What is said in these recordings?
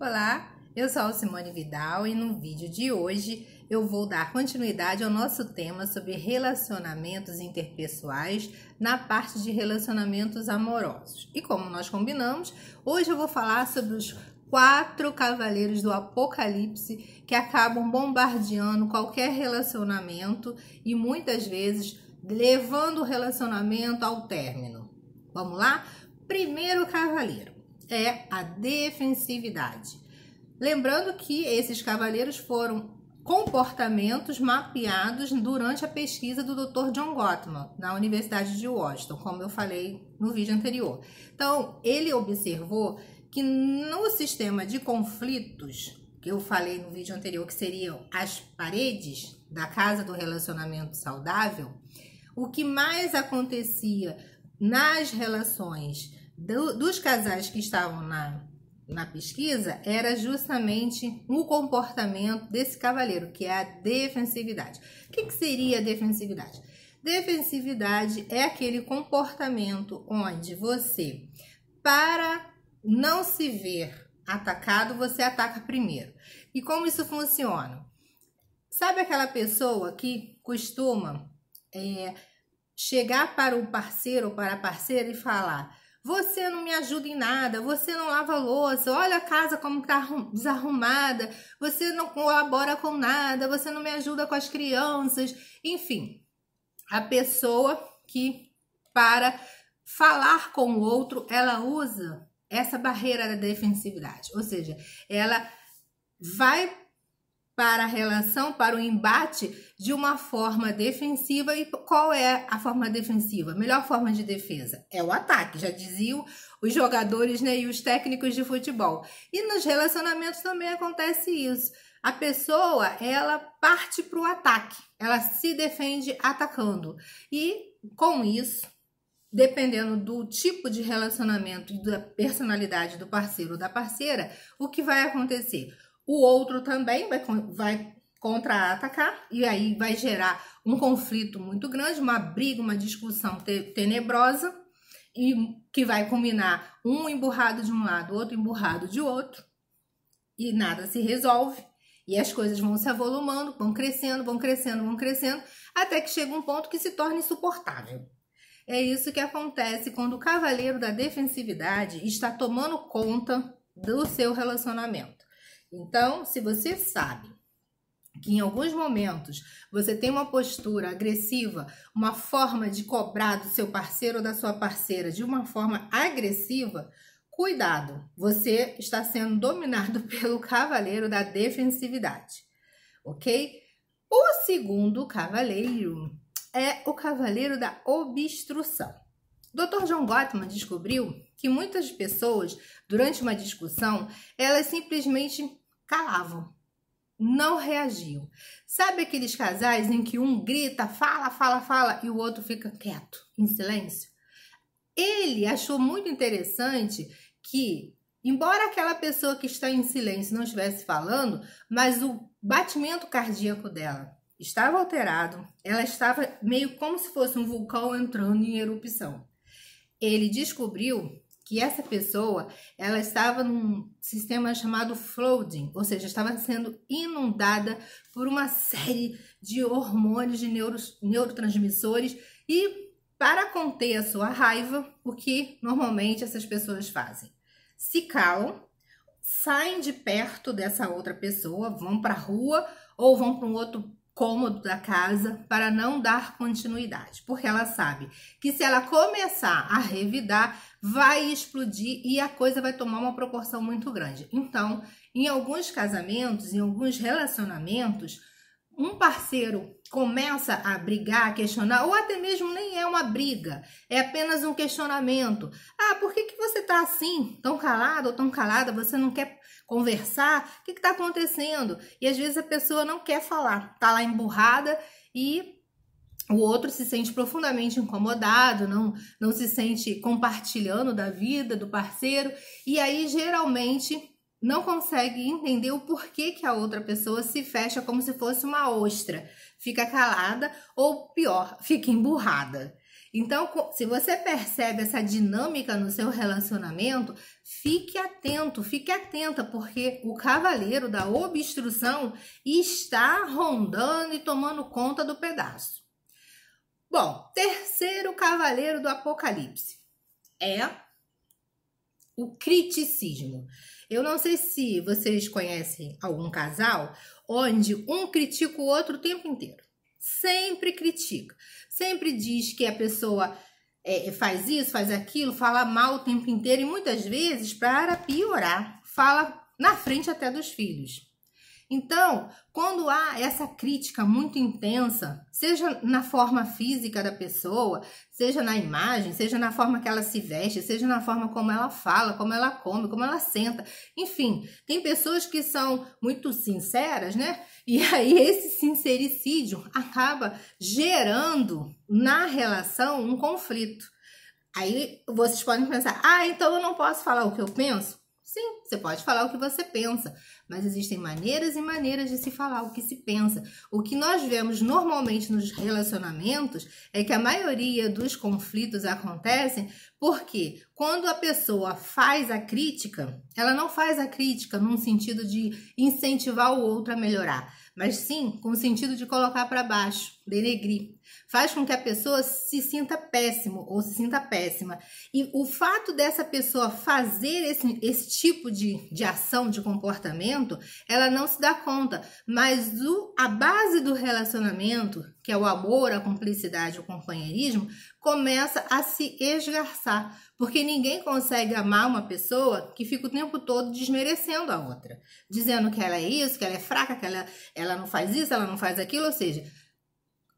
Olá, eu sou a Simone Vidal e no vídeo de hoje eu vou dar continuidade ao nosso tema sobre relacionamentos interpessoais na parte de relacionamentos amorosos. E como nós combinamos, hoje eu vou falar sobre os 4 cavaleiros do Apocalipse que acabam bombardeando qualquer relacionamento e muitas vezes levando o relacionamento ao término. Vamos lá? Primeiro cavaleiro é a defensividade. Lembrando que esses cavaleiros foram comportamentos mapeados durante a pesquisa do Dr. John Gottman, na Universidade de Washington, como eu falei no vídeo anterior. Então, ele observou que no sistema de conflitos, que eu falei no vídeo anterior, que seriam as paredes da casa do relacionamento saudável, o que mais acontecia nas relações dos casais que estavam na pesquisa era justamente o comportamento desse cavaleiro, que é a defensividade. O que seria a defensividade? Defensividade é aquele comportamento onde você, para não se ver atacado, você ataca primeiro. E como isso funciona? Sabe aquela pessoa que costuma chegar para o parceiro ou para a parceira e falar: você não me ajuda em nada, você não lava a louça, olha a casa como está desarrumada, você não colabora com nada, você não me ajuda com as crianças. Enfim, a pessoa que, para falar com o outro, ela usa essa barreira da defensividade. Ou seja, ela vai para a relação, para o embate de uma forma defensiva. E qual é a forma defensiva? A melhor forma de defesa é o ataque, já diziam os jogadores, né, e os técnicos de futebol. E nos relacionamentos também acontece isso. A pessoa, ela parte para o ataque, ela se defende atacando. E com isso, dependendo do tipo de relacionamento e da personalidade do parceiro ou da parceira, o que vai acontecer? O outro também vai contra-atacar e aí vai gerar um conflito muito grande, uma briga, uma discussão tenebrosa e que vai culminar um emburrado de um lado, outro emburrado de outro e nada se resolve e as coisas vão se avolumando, vão crescendo, até que chega um ponto que se torna insuportável. É isso que acontece quando o cavaleiro da defensividade está tomando conta do seu relacionamento. Então, se você sabe que em alguns momentos você tem uma postura agressiva, uma forma de cobrar do seu parceiro ou da sua parceira de uma forma agressiva, cuidado, você está sendo dominado pelo cavaleiro da defensividade, ok? O segundo cavaleiro é o cavaleiro da obstrução. Dr. John Gottman descobriu que muitas pessoas, durante uma discussão, elas simplesmente calavam, não reagiam. Sabe aqueles casais em que um grita, fala e o outro fica quieto, em silêncio? Ele achou muito interessante que, embora aquela pessoa que está em silêncio não estivesse falando, mas o batimento cardíaco dela estava alterado, ela estava meio como se fosse um vulcão entrando em erupção. Ele descobriu que essa pessoa, ela estava num sistema chamado flooding, ou seja, estava sendo inundada por uma série de hormônios, de neurotransmissores, e para conter a sua raiva, o que normalmente essas pessoas fazem? Se calam, saem de perto dessa outra pessoa, vão para a rua ou vão para um outro cômodo da casa para não dar continuidade, porque ela sabe que se ela começar a revidar, vai explodir e a coisa vai tomar uma proporção muito grande. Então, em alguns casamentos, em alguns relacionamentos, um parceiro começa a brigar, a questionar, ou até mesmo nem é uma briga, é apenas um questionamento. Ah, por que você tá assim, tão calado ou tão calada, você não quer conversar? O que está acontecendo? E às vezes a pessoa não quer falar, tá lá emburrada e o outro se sente profundamente incomodado, não se sente compartilhando da vida do parceiro, e aí geralmente não consegue entender o porquê que a outra pessoa se fecha como se fosse uma ostra, fica calada ou pior, fica emburrada. Então, se você percebe essa dinâmica no seu relacionamento, fique atento, fique atenta, porque o cavaleiro da obstrução está rondando e tomando conta do pedaço. Bom, terceiro cavaleiro do Apocalipse é o criticismo. Eu não sei se vocês conhecem algum casal onde um critica o outro o tempo inteiro. Sempre critica, sempre diz que a pessoa faz isso, faz aquilo, fala mal o tempo inteiro e muitas vezes, para piorar, fala na frente até dos filhos. Então, quando há essa crítica muito intensa, seja na forma física da pessoa, seja na imagem, seja na forma que ela se veste, seja na forma como ela fala, como ela come, como ela senta, enfim, tem pessoas que são muito sinceras, né? E aí esse sincericídio acaba gerando na relação um conflito. Aí vocês podem pensar, então eu não posso falar o que eu penso? Sim, você pode falar o que você pensa, mas existem maneiras e maneiras de se falar o que se pensa. O que nós vemos normalmente nos relacionamentos é que a maioria dos conflitos acontecem porque quando a pessoa faz a crítica, ela não faz a crítica num sentido de incentivar o outro a melhorar, mas sim com o sentido de colocar para baixo, denegrir. Faz com que a pessoa se sinta péssimo ou se sinta péssima. E o fato dessa pessoa fazer esse tipo de ação, de comportamento, ela não se dá conta. Mas a base do relacionamento, que é o amor, a cumplicidade, o companheirismo, começa a se esgarçar. Porque ninguém consegue amar uma pessoa que fica o tempo todo desmerecendo a outra. Dizendo que ela é isso, que ela é fraca, que ela não faz isso, ela não faz aquilo, ou seja,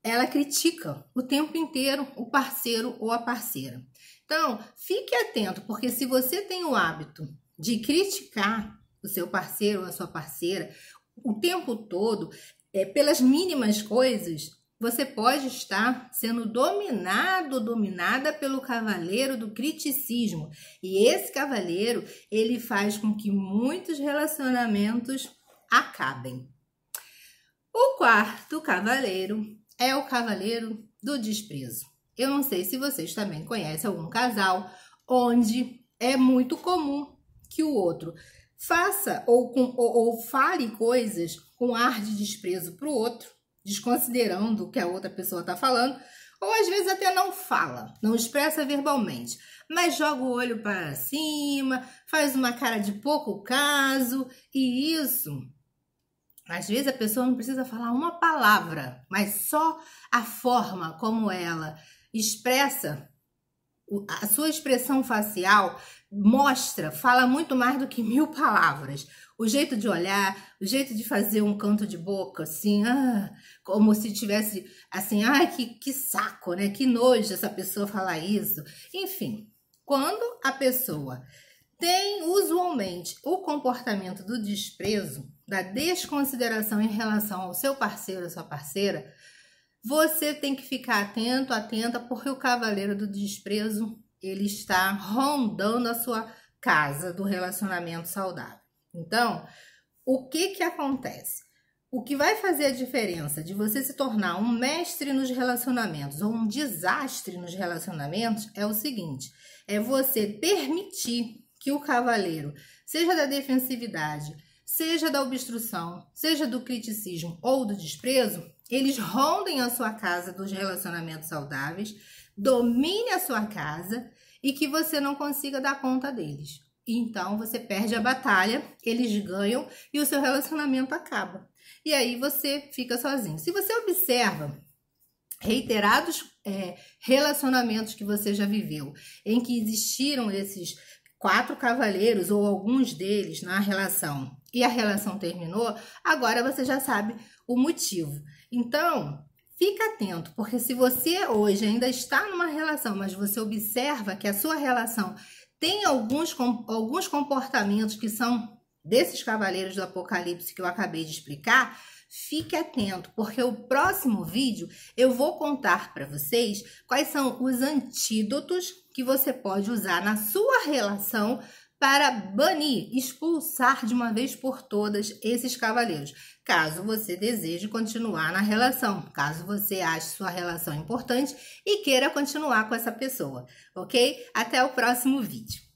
ela critica o tempo inteiro o parceiro ou a parceira. Então, fique atento, porque se você tem o hábito de criticar o seu parceiro ou a sua parceira o tempo todo, pelas mínimas coisas, você pode estar sendo dominado ou dominada pelo cavaleiro do criticismo. E esse cavaleiro, ele faz com que muitos relacionamentos acabem. O quarto cavaleiro é o cavaleiro do desprezo. Eu não sei se vocês também conhecem algum casal onde é muito comum que o outro faça ou fale coisas com ar de desprezo para o outro, desconsiderando o que a outra pessoa está falando, ou às vezes até não fala, não expressa verbalmente, mas joga o olho para cima, faz uma cara de pouco caso, e isso... Às vezes a pessoa não precisa falar uma palavra, mas só a forma como ela expressa, a sua expressão facial fala muito mais do que 1000 palavras. O jeito de olhar, o jeito de fazer um canto de boca, assim, como se tivesse, assim, que saco, né? Que nojo essa pessoa falar isso. Enfim, quando a pessoa tem usualmente o comportamento do desprezo, da desconsideração em relação ao seu parceiro ou sua parceira, você tem que ficar atento, atenta, porque o cavaleiro do desprezo, ele está rondando a sua casa do relacionamento saudável. Então, o que acontece? O que vai fazer a diferença de você se tornar um mestre nos relacionamentos ou um desastre nos relacionamentos é o seguinte, é você permitir que o cavaleiro, seja da defensividade, seja da obstrução, seja do criticismo ou do desprezo, eles rondem a sua casa dos relacionamentos saudáveis, domine a sua casa e que você não consiga dar conta deles. Então, você perde a batalha, eles ganham e o seu relacionamento acaba. E aí você fica sozinho. Se você observa reiterados relacionamentos que você já viveu, em que existiram esses 4 cavaleiros ou alguns deles na relação e a relação terminou, agora você já sabe o motivo. Então, fica atento, porque se você hoje ainda está numa relação, mas você observa que a sua relação tem alguns comportamentos que são desses cavaleiros do Apocalipse que eu acabei de explicar, fique atento, porque o próximo vídeo eu vou contar para vocês quais são os antídotos que você pode usar na sua relação para banir, expulsar de uma vez por todas esses cavaleiros, caso você deseje continuar na relação, caso você ache sua relação importante e queira continuar com essa pessoa, ok? Até o próximo vídeo.